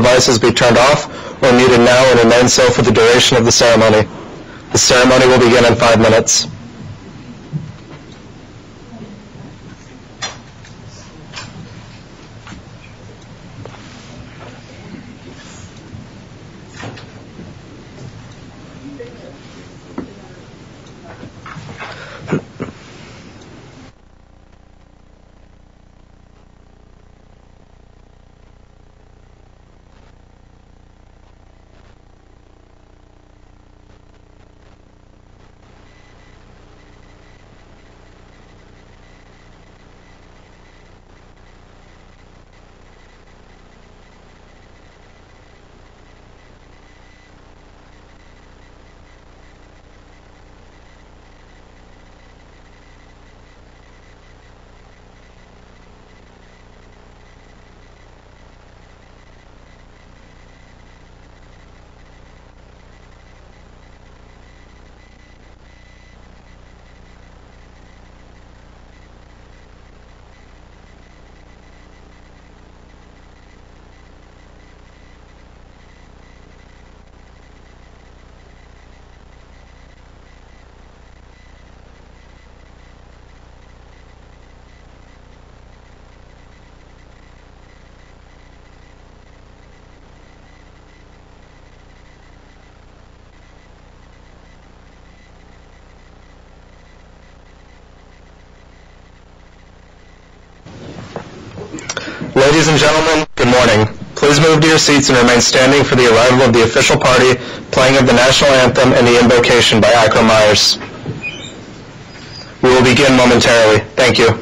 devices be turned off or muted now and remain so for the duration of the ceremony. The ceremony will begin in 5 minutes. Ladies and gentlemen, good morning. Please move to your seats and remain standing for the arrival of the official party, playing of the national anthem and the invocation by Iko Myers. We will begin momentarily. Thank you.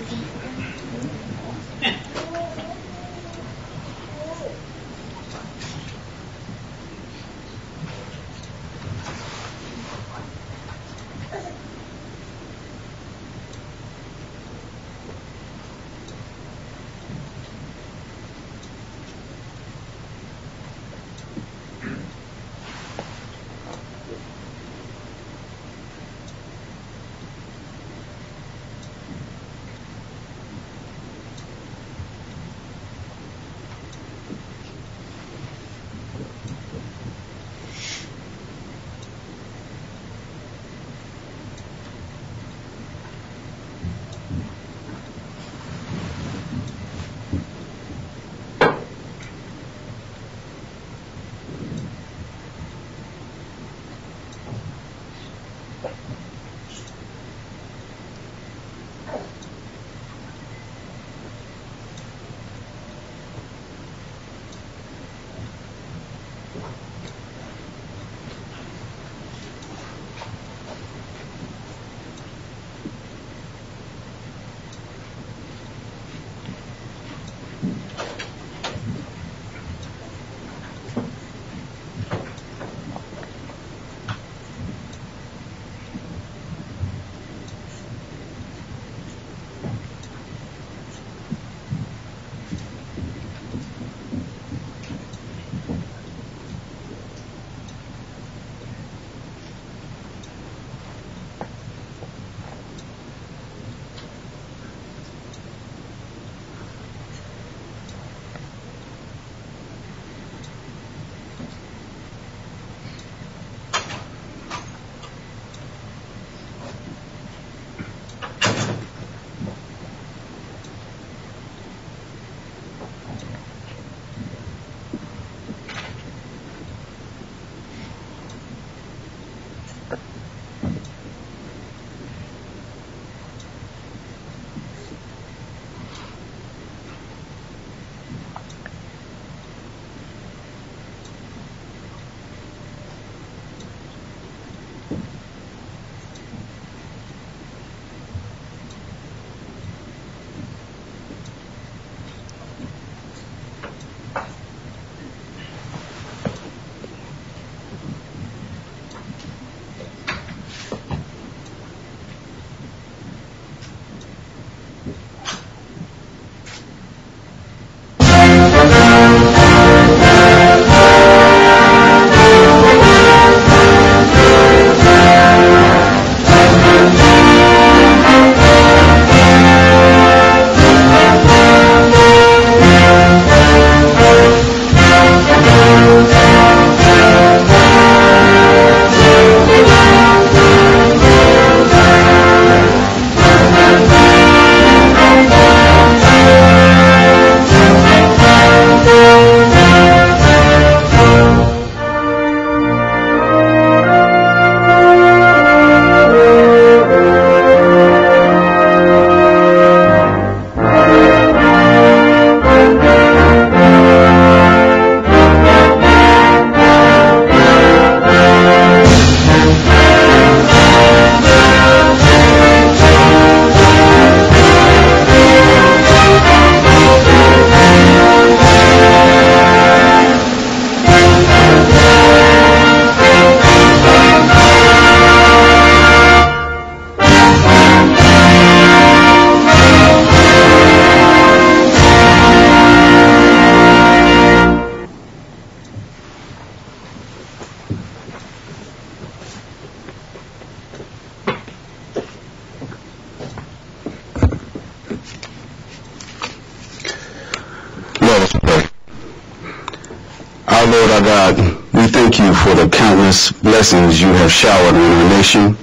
Our Lord, our God, we thank you for the countless blessings you have showered on our nation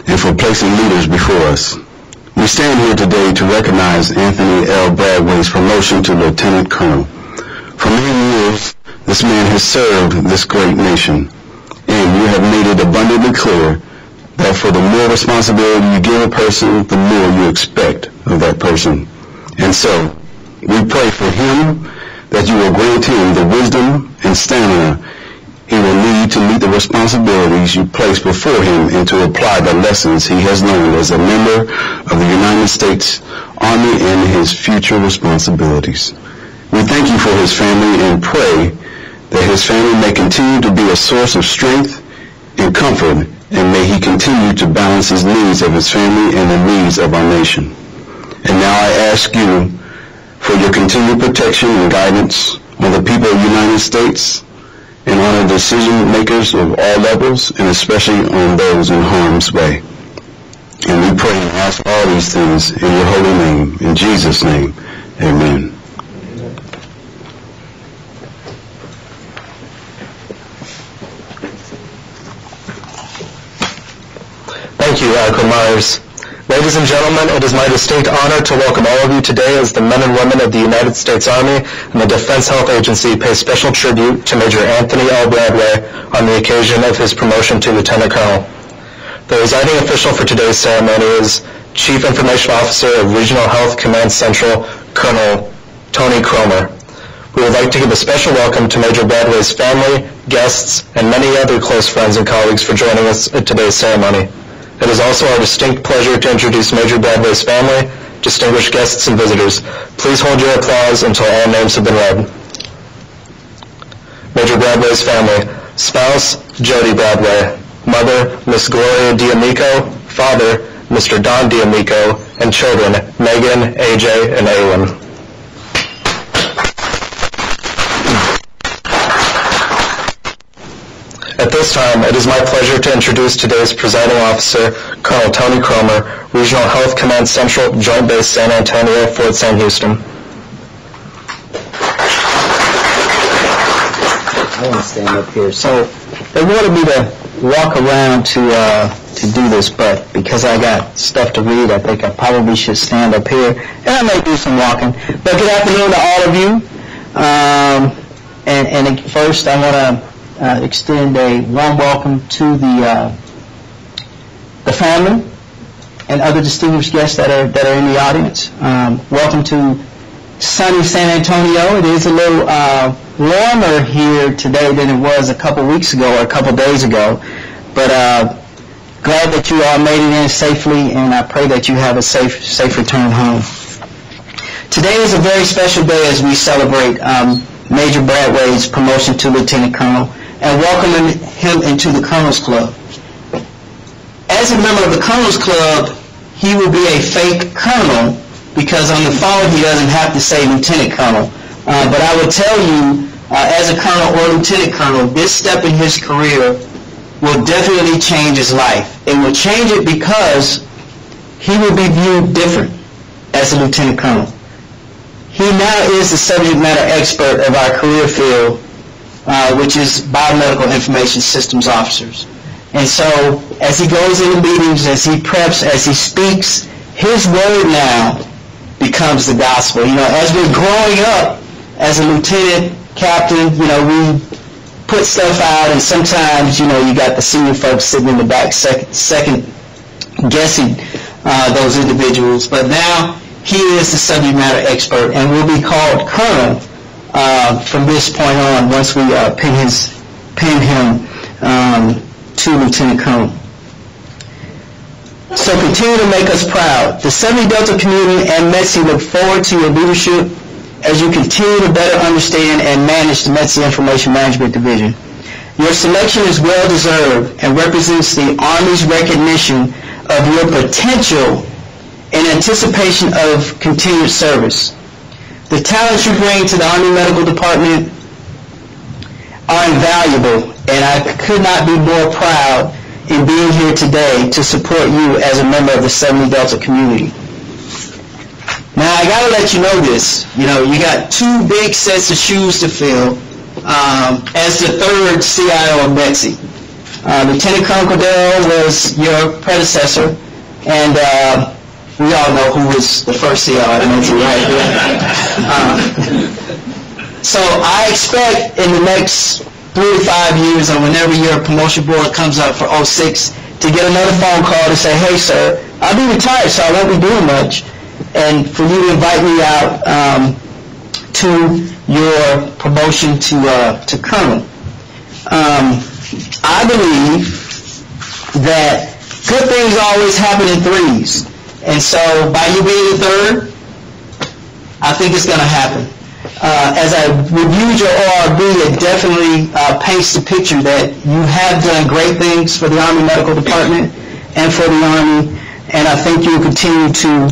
and for placing leaders before us. We stand here today to recognize Anthony L. Bradway's promotion to Lieutenant Colonel. For many years, this man has served this great nation, and you have made it abundantly clear that for the more responsibility you give a person, the more you expect of that person. And so, we pray for him that you will grant him the wisdom and stamina he will need to meet the responsibilities you place before him and to apply the lessons he has learned as a member of the United States Army and his future responsibilities. We thank you for his family and pray that his family may continue to be a source of strength and comfort, and may he continue to balance his needs of his family and the needs of our nation. And now I ask you for your continued protection and guidance on the people of the United States and on the decision makers of all levels, and especially on those in harm's way. And we pray and ask all these things in your holy name. In Jesus' name, amen. Thank you, Acro Myers. Ladies and gentlemen, it is my distinct honor to welcome all of you today as the men and women of the United States Army and the Defense Health Agency pay special tribute to Major Anthony L. Bradway on the occasion of his promotion to Lieutenant Colonel. The presiding official for today's ceremony is Chief Information Officer of Regional Health Command Central, Colonel Tony Cromer. We would like to give a special welcome to Major Bradway's family, guests, and many other close friends and colleagues for joining us at today's ceremony. It is also our distinct pleasure to introduce Major Bradway's family, distinguished guests and visitors. Please hold your applause until all names have been read. Major Bradway's family: spouse, Jody Bradway; mother, Miss Gloria D'Amico; father, Mr. Don D'Amico; and children, Megan, AJ, and Aylin. At this time, it is my pleasure to introduce today's presiding officer, Colonel Tony Cromer, Regional Health Command Central, Joint Base San Antonio, Fort Sam Houston. I want to stand up here. So they wanted me to walk around to do this, but because I got stuff to read, I think I probably should stand up here, and I may do some walking. But good afternoon to all of you. And first, I want to extend a warm welcome to the family and other distinguished guests that are in the audience. Welcome to sunny San Antonio. It is a little warmer here today than it was a couple weeks ago or a couple days ago, but glad that you all made it in safely, and I pray that you have a safe return home. Today is a very special day as we celebrate Major Bradway's promotion to Lieutenant Colonel and welcoming him into the Colonel's Club. As a member of the Colonel's Club, he will be a fake colonel because on the phone he doesn't have to say Lieutenant Colonel. But I would tell you, as a colonel or lieutenant colonel, this step in his career will definitely change his life. It will change it because he will be viewed different as a lieutenant colonel. He now is the subject matter expert of our career field, which is biomedical information systems officers. And so as he goes into meetings, as he preps, as he speaks, his word now becomes the gospel. You know, as we're growing up as a lieutenant, captain, you know, we put stuff out, and sometimes, you know, you got the senior folks sitting in the back second guessing those individuals. But now he is the subject matter expert and will be called Colonel from this point on once we pin him to Lieutenant Colonel. So continue to make us proud. The 70 Delta community and METC look forward to your leadership as you continue to better understand and manage the METC Information Management Division. Your selection is well deserved and represents the Army's recognition of your potential in anticipation of continued service. The talents you bring to the Army Medical Department are invaluable, and I could not be more proud in being here today to support you as a member of the 70 Delta community. Now, I got to let you know this. You know, you got two big sets of shoes to fill, as the third CIO of Betsy. Lieutenant Colonel Cordero was your predecessor, and we all know who was the first CIO at Betsy, right? So I expect in the next 3 to 5 years, or whenever your promotion board comes up for 06, to get another phone call to say, hey, sir, I'll be retired, so I won't be doing much, and for you to invite me out to your promotion to colonel. I believe that good things always happen in threes, and so by you being the third, I think it's going to happen. As I reviewed your ORB, it definitely paints the picture that you have done great things for the Army Medical Department and for the Army, and I think you will continue to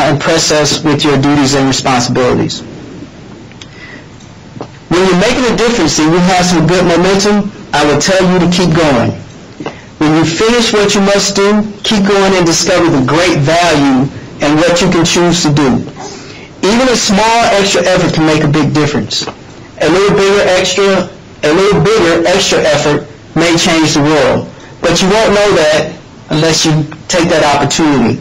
impress us with your duties and responsibilities. When you're making a difference and you have some good momentum, I will tell you to keep going. When you finish what you must do, keep going and discover the great value in what you can choose to do. Even a small extra effort can make a big difference. A little bigger extra effort may change the world, but you won't know that unless you take that opportunity.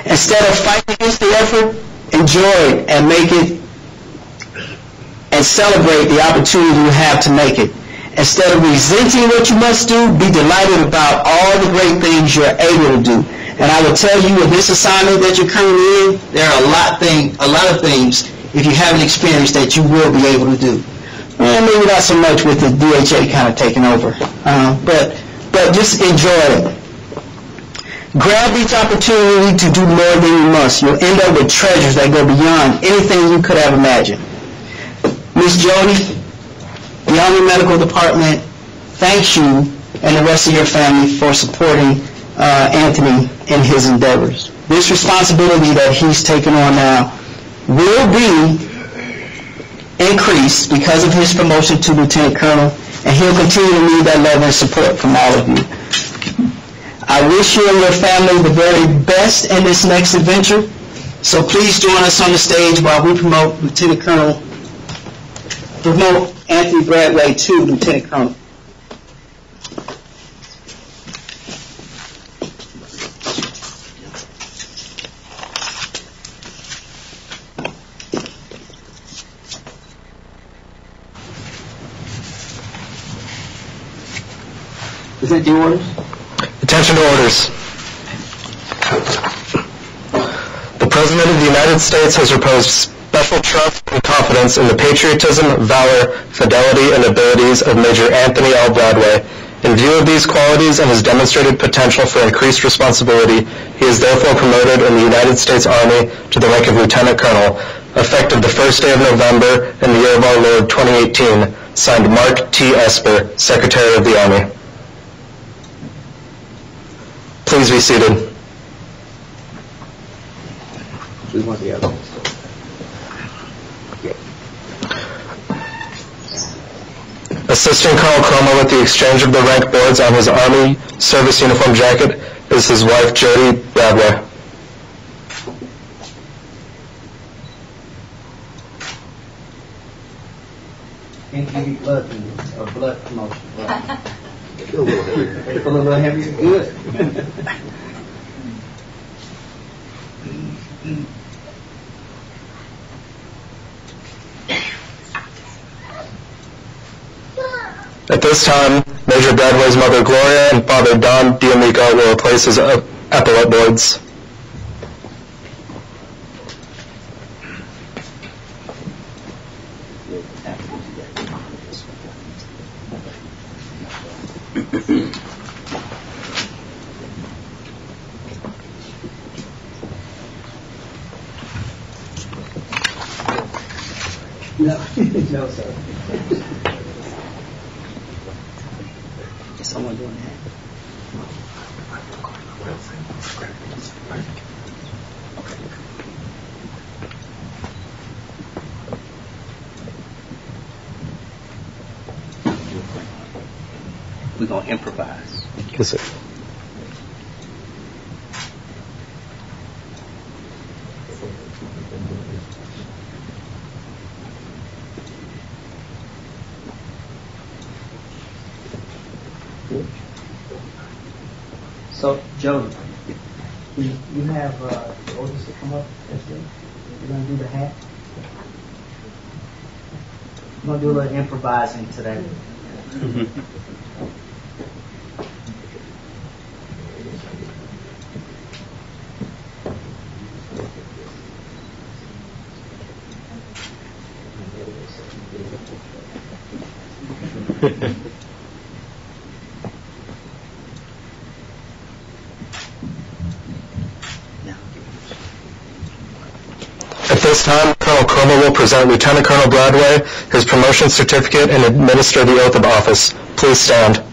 Instead of fighting against the effort, enjoy it and make it, and celebrate the opportunity you have to make it. Instead of resenting what you must do, be delighted about all the great things you're able to do. And I will tell you, with this assignment that you're currently in, there are a lot of things, if you haven't experienced, that you will be able to do. And maybe not so much with the DHA kind of taking over, but just enjoy it. Grab each opportunity to do more than you must. You'll end up with treasures that go beyond anything you could have imagined. Ms. Jody, the Army Medical Department thanks you and the rest of your family for supporting Anthony in his endeavors. This responsibility that he's taken on now will be increased because of his promotion to Lieutenant Colonel, and he'll continue to need that love and support from all of you. I wish you and your family the very best in this next adventure, so please join us on the stage while we promote Anthony Bradway to Lieutenant Colonel. Is that the orders? Attention to orders. The President of the United States has reposed special trust and confidence in the patriotism, valor, fidelity, and abilities of Major Anthony L. Bradway. In view of these qualities and his demonstrated potential for increased responsibility, he is therefore promoted in the United States Army to the rank of Lieutenant Colonel, effective the first day of November in the year of our Lord 2018, signed Mark T. Esper, Secretary of the Army. Please be seated. Assisting Colonel Chroma with the exchange of the rank boards on his Army service uniform jacket is his wife, Jody Bradway. Can't give you blood promotion. A little heavier? Good. At this time, Major Bradway's mother, Gloria, and father, Don D'Amico, will replace his epaulette boards. No, sir. Is someone doing that? We're going to improvise. Yes, sir. So, Joe, you have Otis to come up. You're going to do the hat. I'm going to do a little improvising today. At this time, Colonel Cromer will present Lieutenant Colonel Bradway his promotion certificate and administer the oath of office. Please stand.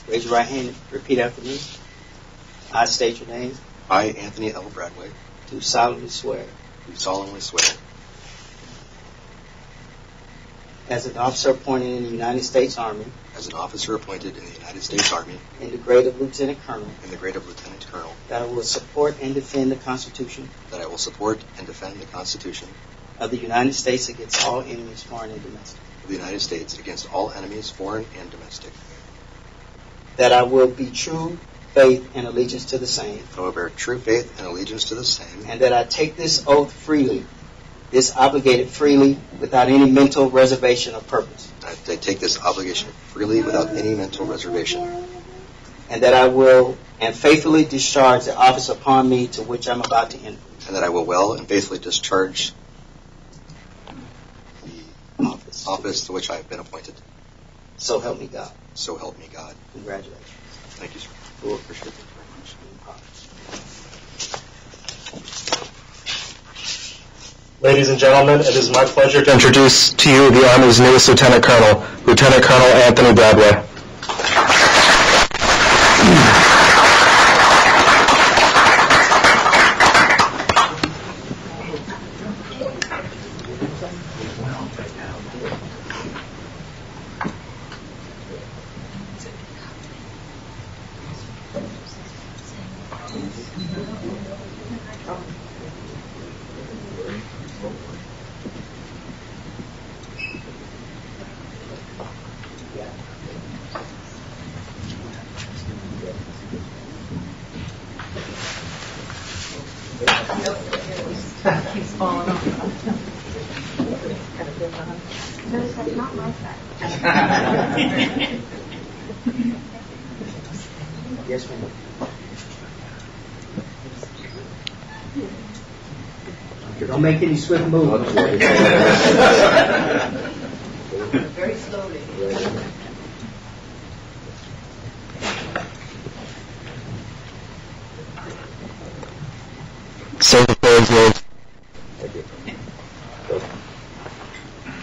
Raise your right hand and repeat after me. I state your name. I, Anthony L. Bradway, Do solemnly swear. do solemnly swear, As an officer appointed in the United States Army, as an officer appointed in the United States Army in the grade of Lieutenant Colonel, in the grade of Lieutenant Colonel, that I will support and defend the Constitution that I will support and defend the Constitution of the United States against all enemies, foreign and domestic. of the United States against all enemies, foreign and domestic. That I will be true faith and allegiance to the same, I will bear true faith and allegiance to the same, and that I take this oath freely, this obligated freely, without any mental reservation or purpose. I take this obligation freely without any mental reservation, And that I will and faithfully discharge the office upon me to which I'm about to enter. and that I will well and faithfully discharge the office to which I have been appointed. So help me God. So help me God. Congratulations. Thank you, sir. Cool. Appreciate it very much. Ladies and gentlemen, it is my pleasure to introduce to you the Army's newest Lieutenant Colonel, Lieutenant Colonel Anthony Bradway. Keeps falling off. That's not my fact. Yes, ma'am. Don't make any swift moves. Very slowly. So the floor is yours.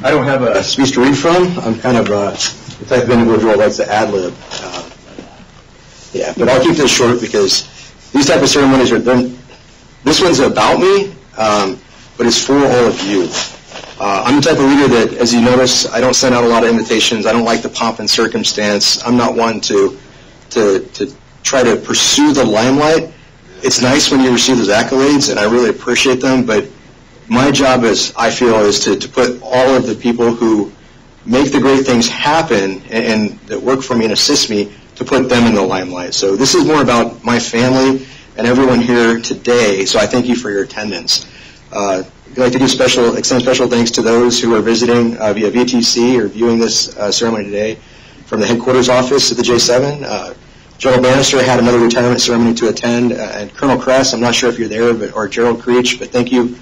I don't have a speech to read from. I'm kind of the type of individual that likes to ad-lib. But I'll keep this short because these type of ceremonies this one's about me, but it's for all of you. I'm the type of leader that, as you notice, I don't send out a lot of invitations. I don't like the pomp and circumstance. I'm not one to try to pursue the limelight. It's nice when you receive those accolades, and I really appreciate them, but my job, I feel, is to put all of the people who make the great things happen and that work for me and assist me, to put them in the limelight. So this is more about my family and everyone here today, so I thank you for your attendance. I'd like to extend special thanks to those who are visiting via VTC or viewing this ceremony today from the headquarters office at the J7. General Bannister had another retirement ceremony to attend, and Colonel Kress, I'm not sure if you're there, or Gerald Creech, but thank you,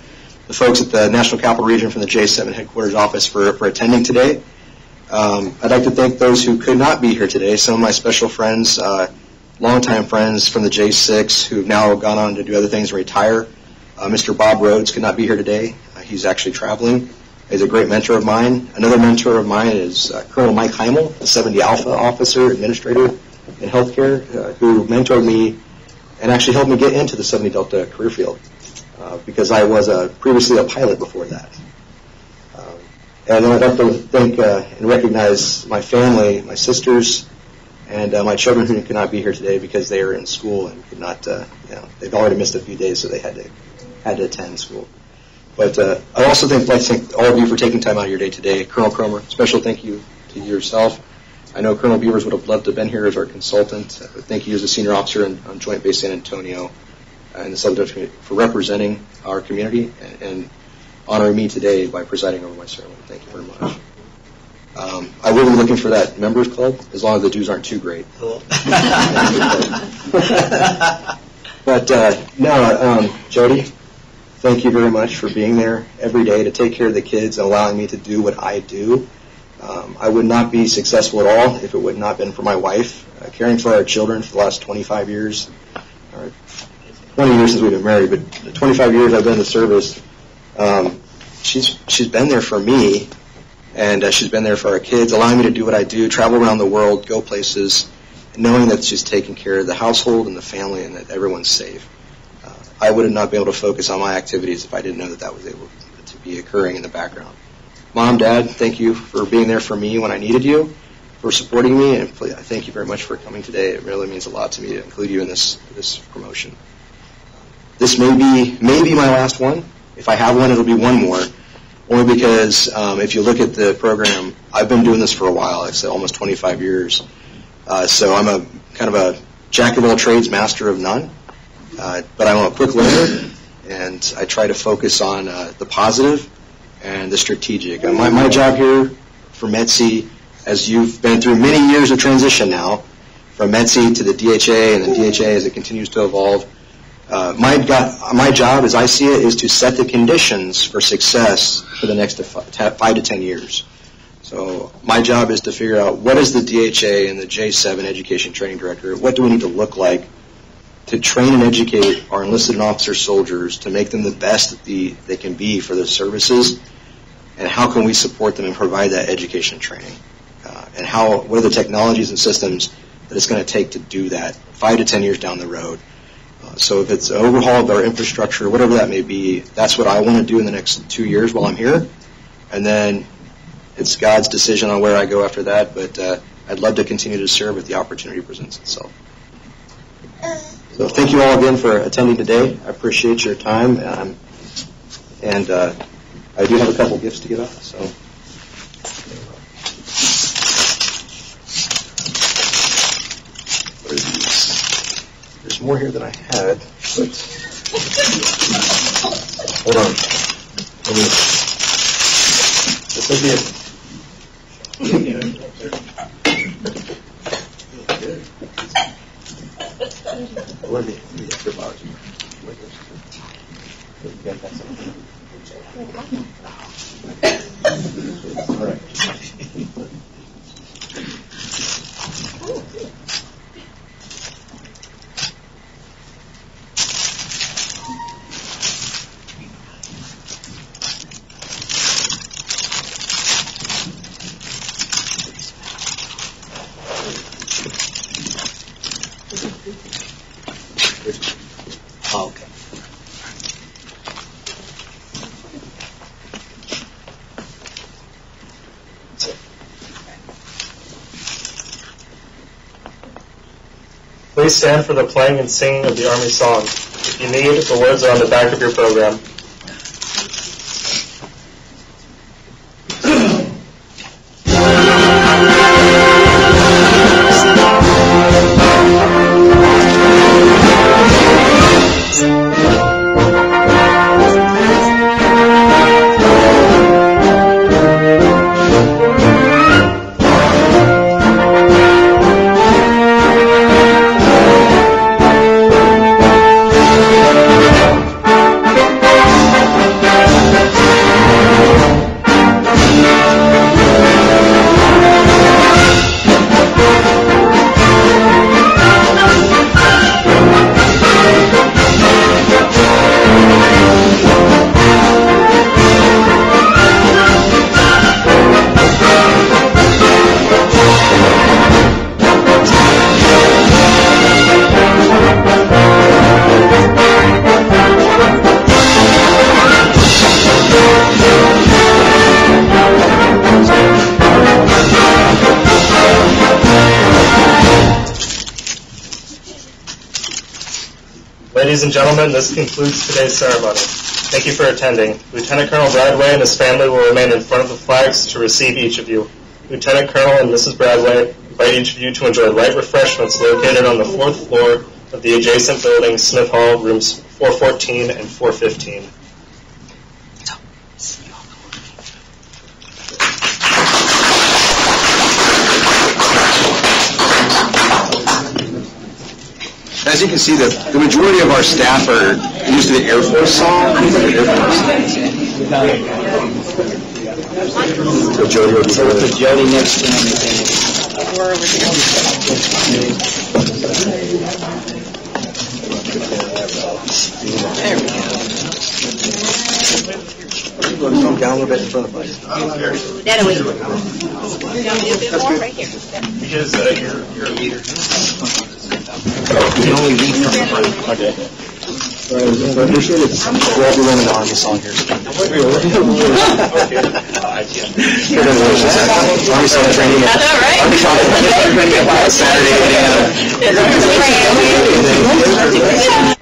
the folks at the National Capital Region from the J7 headquarters office for attending today. I'd like to thank those who could not be here today, some of my special friends, longtime friends from the J6 who've now gone on to do other things and retire. Mr. Bob Rhodes could not be here today. He's actually traveling. He's a great mentor of mine. Another mentor of mine is Colonel Mike Heimel, the 70 Alpha officer, administrator in healthcare, who mentored me and actually helped me get into the 70 Delta career field because I was previously a pilot before that. And then I'd like to thank and recognize my family, my sisters, and my children who could not be here today because they were in school and could not, they've already missed a few days, so they had to attend school. But I also like to thank all of you for taking time out of your day today. Colonel Cromer, special thank you to yourself. I know Colonel Beavers would have loved to have been here as our consultant, but thank you as a senior officer on Joint Base San Antonio and the Southern Delta community for representing our community and honoring me today by presiding over my ceremony. Thank you very much. I will be looking for that members club as long as the dues aren't too great. But Jody, thank you very much for being there every day to take care of the kids and allowing me to do what I do. I would not be successful at all if it would not have been for my wife, caring for our children for the last 25 years, or 20 years since we've been married, but the 25 years I've been in the service. She's been there for me, and she's been there for our kids, allowing me to do what I do, travel around the world, go places, knowing that she's taking care of the household and the family and that everyone's safe. I would not be able to focus on my activities if I didn't know that that was able to be occurring in the background. Mom, Dad, thank you for being there for me when I needed you, for supporting me, and thank you very much for coming today. It really means a lot to me to include you in this promotion. This may be my last one. If I have one, it'll be one more. Only because if you look at the program, I've been doing this for a while. Like I said, almost 25 years. So I'm a kind of a jack of all trades, master of none. But I'm a quick learner, and I try to focus on the positive and the strategic. My job here for MEDC, as you've been through many years of transition now, from MEDC to the DHA and then DHA as it continues to evolve, my job, as I see it, is to set the conditions for success for the next 5 to 10 years. So my job is to figure out what is the DHA and the J7 Education Training Director, what do we need to look like to train and educate our enlisted and officer soldiers to make them the best that they can be for their services, and how can we support them and provide that education and training, and what are the technologies and systems that it's going to take to do that 5 to 10 years down the road. So if it's an overhaul of our infrastructure, whatever that may be, that's what I want to do in the next 2 years while I'm here, and then it's God's decision on where I go after that, but I'd love to continue to serve if the opportunity presents itself. So thank you all again for attending today. I appreciate your time, and I do have a couple gifts to give out. So what are these? There's more here than I had, but hold on. This will be it. Let me get your bars. All right. Oh, okay. Please stand for the playing and singing of the Army song. If you need, the words are on the back of your program. Ladies and gentlemen, this concludes today's ceremony. Thank you for attending. Lieutenant Colonel Bradway and his family will remain in front of the flags to receive each of you. Lieutenant Colonel and Mrs. Bradway invite each of you to enjoy light refreshments located on the 4th floor of the adjacent building, Smith Hall, rooms 414 and 415. As you can see, the majority of our staff are used to the Air Force song. So Jody will be here. Put Jody next to him. We're over here. There we go. Come down a little bit in front of us. That way. Down a little bit more right here. Because you're a leader. You can only lead from the front. Okay. I appreciate it. We'll all be learning the Army song here. Congratulations. Army song training. I know, right? Saturday.